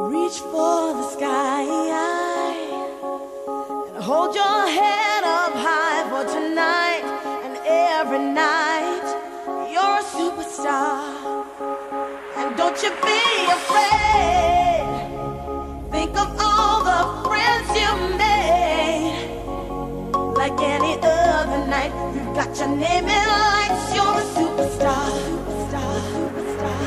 Reach for the sky and hold your head up high for tonight and every night. You're a superstar, and don't you be afraid. Think of all the friends you made. Like any other night, you've got your name in lights. You're a superstar, superstar, superstar,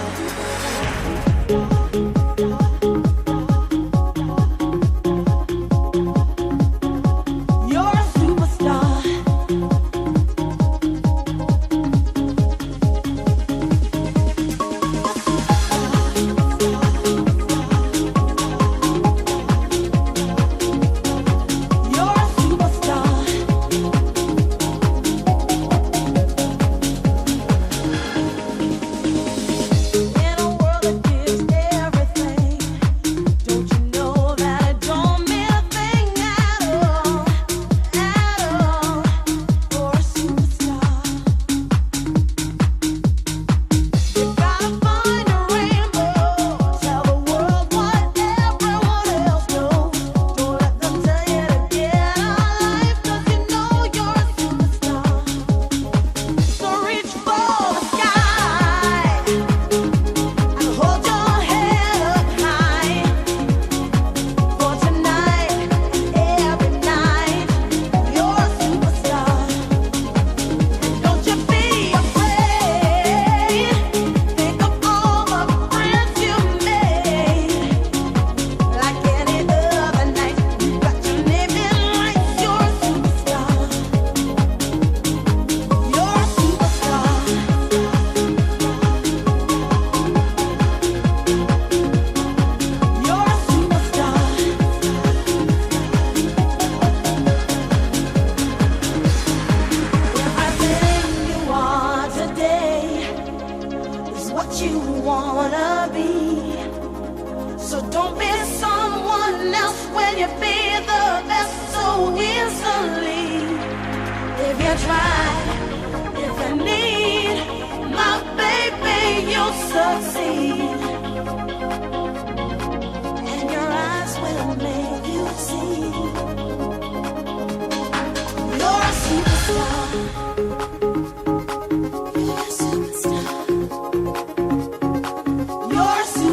superstar.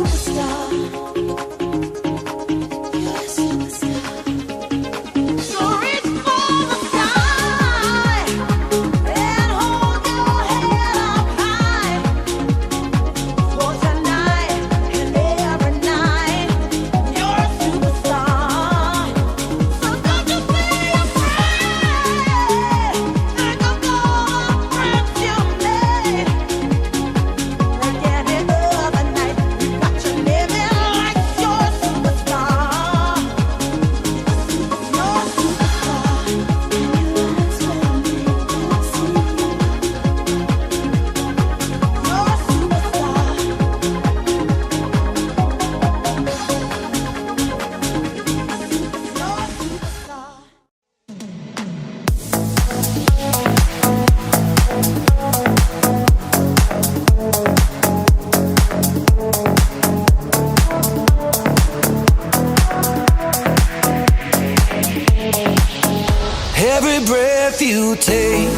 Every breath you take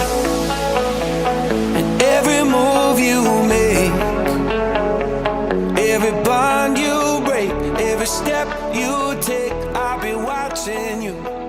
and every move you make, every bond you break, every step you take, I'll be watching you.